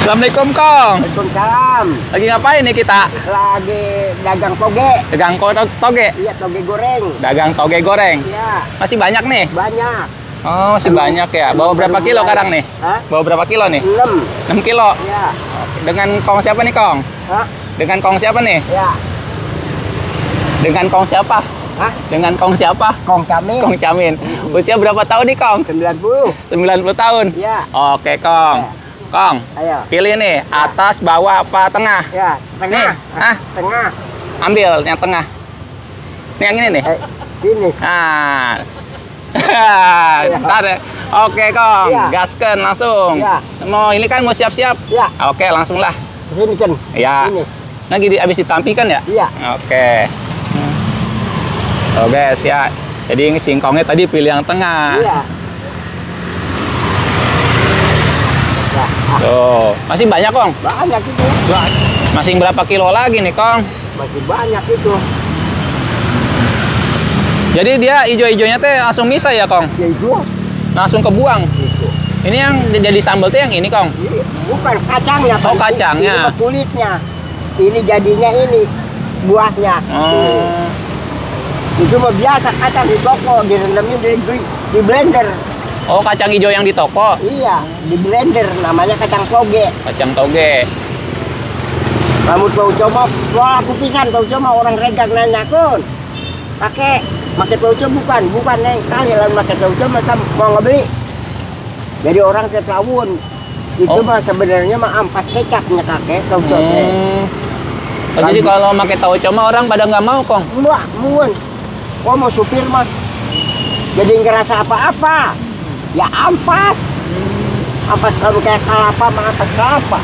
Assalamualaikum Kong. Waalaikumsalam. Lagi ngapain nih kita? Lagi dagang toge. Dagang toge? Iya, toge goreng. Dagang toge goreng? Iya. Masih banyak nih? Banyak. Oh, masih banyak ya. Bawa berapa kilo sekarang nih? Hah? Bawa berapa kilo nih? 6. 6 kilo? Iya. Dengan Kong siapa nih Kong? Hah? Dengan Kong siapa nih? Iya. Dengan Kong siapa? Hah? Dengan Kong siapa? Kong Camin. Kong Camin. Usia berapa tahun nih Kong? 90. 90 tahun? Iya. Oke Kong. Iya. Kong, Ayo. pilih nih, atas, bawah, apa, tengah? Ya, tengah. Nih, ah. Tengah. Ambil yang tengah. Nih yang ini nih. Ini. Nah. Ntar ya. Oke Kong, Iya. gasken langsung. Iya. Mau ini kan mau siap-siap? Iya. Oke, langsung lah. Ini kan. Iya. Ini. Lagi habis ditampikan ya? Iya. Oke. Oh guys ya. Jadi ini singkongnya tadi pilih yang tengah. Iya. Ya. Tuh, masih banyak Kong? Banyak itu. Masih berapa kilo lagi nih Kong? Masih banyak itu. Jadi dia ijo-ijonya teh langsung misah ya Kong? Ya itu. Langsung kebuang. Itu. Ini yang jadi sambal teh yang ini Kong? Bukan kacangnya. Oh, Pak. kacangnya. Ini kulitnya. Ini jadinya ini buahnya. Oh. Itu mah biasa kacang di toko, direndamin di blender. Oh, kacang hijau yang di toko? Iya, di blender namanya kacang toge. Kacang toge. Kamu tahu coba, wah aku pisan tahu coba orang regang nanya kun. Pakai tauco bukan neng kali lalu pakai tauco masa mau ngebeli. Jadi orang ketawun. Itu mah sebenarnya mah ampas kecapnya kakek tauco teh. Oh, jadi kalau pakai tauco mah orang pada nggak mau Kong? Mbak, muun. Kok mau supir mah? Jadi ngerasa apa-apa. Ya ampas. Ampas kalau kayak kelapa mah ampas kelapa.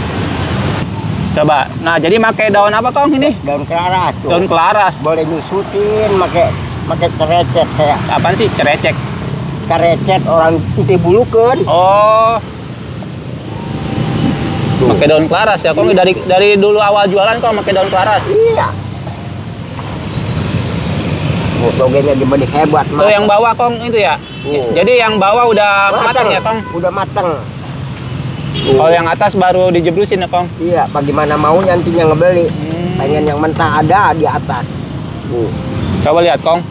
Coba. Nah, jadi pakai daun apa Kong ini? Daun kelaras. Tuh. Daun kelaras. Boleh nyusutin, pakai cerecet kayak. Apaan sih? Cerecek. Cerecet orang putih bulukeun. Oh. Pakai daun kelaras ya Kong. Dari dulu awal jualan Kong pakai daun kelaras. Iya. Togenya dibeli hebat. Tuh yang bawah Kong itu ya. Jadi yang bawah udah matang ya Kong. Udah matang. Kalau yang atas baru dijeblusin ya Kong. Iya, bagaimana mau nantinya ngebeli. Pengen yang mentah ada di atas. Coba lihat Kong.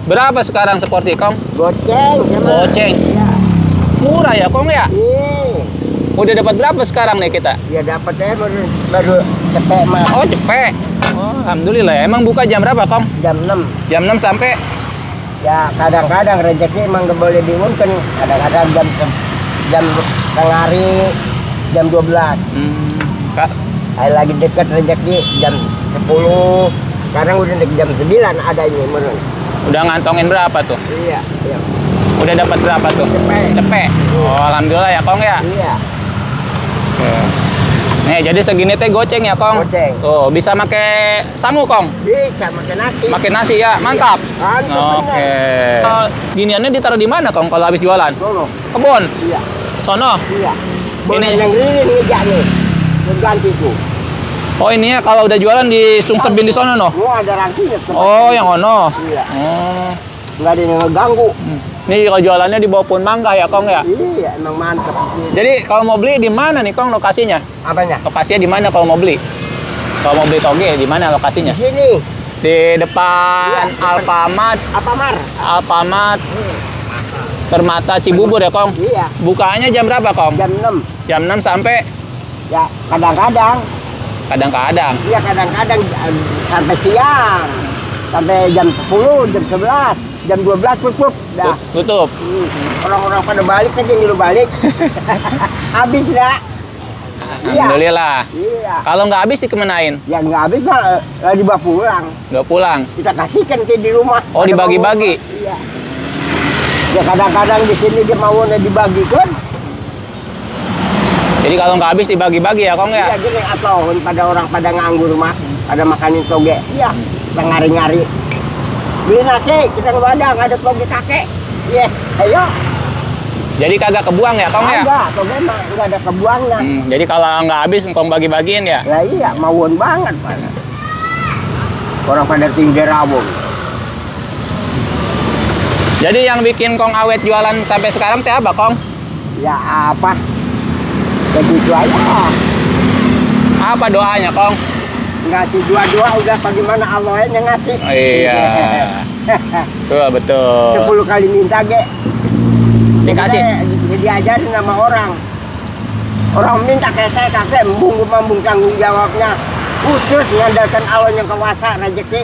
Berapa sekarang seporsi Kong? Goceng. Goceng. Iya. Murah ya Kong ya? Iya. Udah dapat berapa sekarang nih kita? Ya dapat baru cepet mah. Oh cepet. Oh, alhamdulillah. Emang buka jam berapa Kong? Jam 6. Jam 6 sampai? Ya kadang-kadang rezeki emang gak boleh diumumkan. Kadang-kadang jam tengah hari jam 12. Kak. Kayak lagi dekat rezeki jam 10. Sekarang udah dekat jam 9 ada ini menurut. Udah ngantongin berapa tuh? Iya, iya. Udah dapat berapa tuh? Cepet. Cepet. Oh, alhamdulillah ya Kong ya. Iya. Oke. Nih, jadi segini teh goceng ya Kong. Goceng. Tuh, bisa pakai sangu Kong. Bisa makan nasi. Pakai nasi ya, mantap. Mantap. Oke. Giniannya ditaruh di mana Kong kalau habis jualan? Sono. Kebun. Iya. Sono. Iya. Boleh Ini- yang ini ngejak nih. Ganti tuh. Oh, ini ya kalau udah jualan di Sungsebin di sono no. Oh ada rangkinya. Oh, yang ono. Iya. Oh. Nggak ada yang ngeganggu. Ini kalau jualannya di bawah Pohon Mangga ya Kong ya. Iya, emang mantap. Jadi kalau mau beli di mana nih Kong lokasinya? Apanya? Lokasinya di mana kalau mau beli? Kalau mau beli toge di mana lokasinya? Di sini. Di depan Iya, Alfamart, Apa Mar? Alfamart Permata Cibubur ya Kong. Iya. Bukanya jam berapa Kong? Jam 6. Jam 6 sampai Ya kadang-kadang. kadang-kadang. Iya kadang-kadang sampai siang. Sampai jam 10, jam 11, jam 12 tutup. Dah. Tutup. Orang-orang pada balik kan jadi lu balik. Habis dah. Iya. Alhamdulillah. Iya. Kalau nggak habis dikemenain? Ya nggak habis mah dibawa pulang. Nggak pulang. Kita kasihkan ke di rumah. Oh, Ada dibagi-bagi? bawa. Iya. Ya kadang-kadang di sini dia maunya dibagikan. Jadi kalau nggak habis dibagi-bagi ya Kong ya? Iya gini atau pada orang pada nganggur mah, pada makanin toge. Iya. Kita ngari-ngari. Beli nasi, kita ke Badang ada toge kakek. Iya, ayo. Jadi kagak kebuang ya Kong ya? Enggak, toge mah enggak ada kebuangnya. Jadi kalau nggak habis Kong bagi-bagiin ya? Ya iya, mauan banget Pak. Orang pada tinggi rawung. Jadi yang bikin Kong awet jualan sampai sekarang teh apa Kong? Ya apa? Ya gitu aja. Apa doanya, Kong? Ngasih dua-dua udah bagaimana Allah yang ngasih. Iya. Betul. 10 kali minta ge. Dikasih. Jadi diajarin sama orang. Orang minta kayak saya kakek mambung tanggung jawabnya. Khusus mengandalkan Allah yang kuasa rezeki.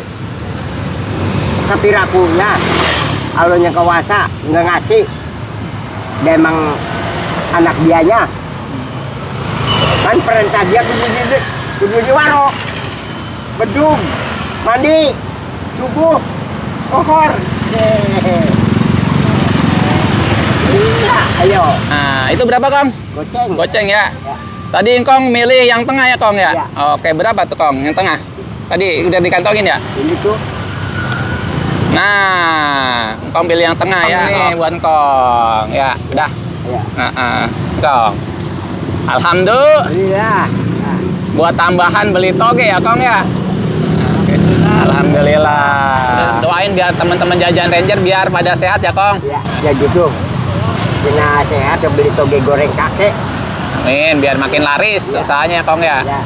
Tapi rakunya Allah yang kuasa nggak ngasih. Dia emang anak dianya. Kan perintah dia kudu di warok. Bedung, mandi, subuh, kohor. Iya, ayo. Nah, itu berapa, Kong? Goceng. Goceng ya. Ya. Tadi Kong milih yang tengah ya, Kong ya? Ya. Oke, berapa tuh, Kong? Yang tengah? Tadi udah dikantongin ya? Ini tuh. Nah, Kong pilih yang tengah ya. Ini buat Kong. Ya, udah. Ya. Kong. Alhamdulillah. Iya. Nah, Buat tambahan beli toge ya, Kong ya? Alhamdulillah. Doain biar teman-teman jajan Ranger biar pada sehat ya, Kong. ya gitu. Kena sehat beli toge goreng kakek. Amin, biar makin laris Ya. usahanya, Kong ya. Ya.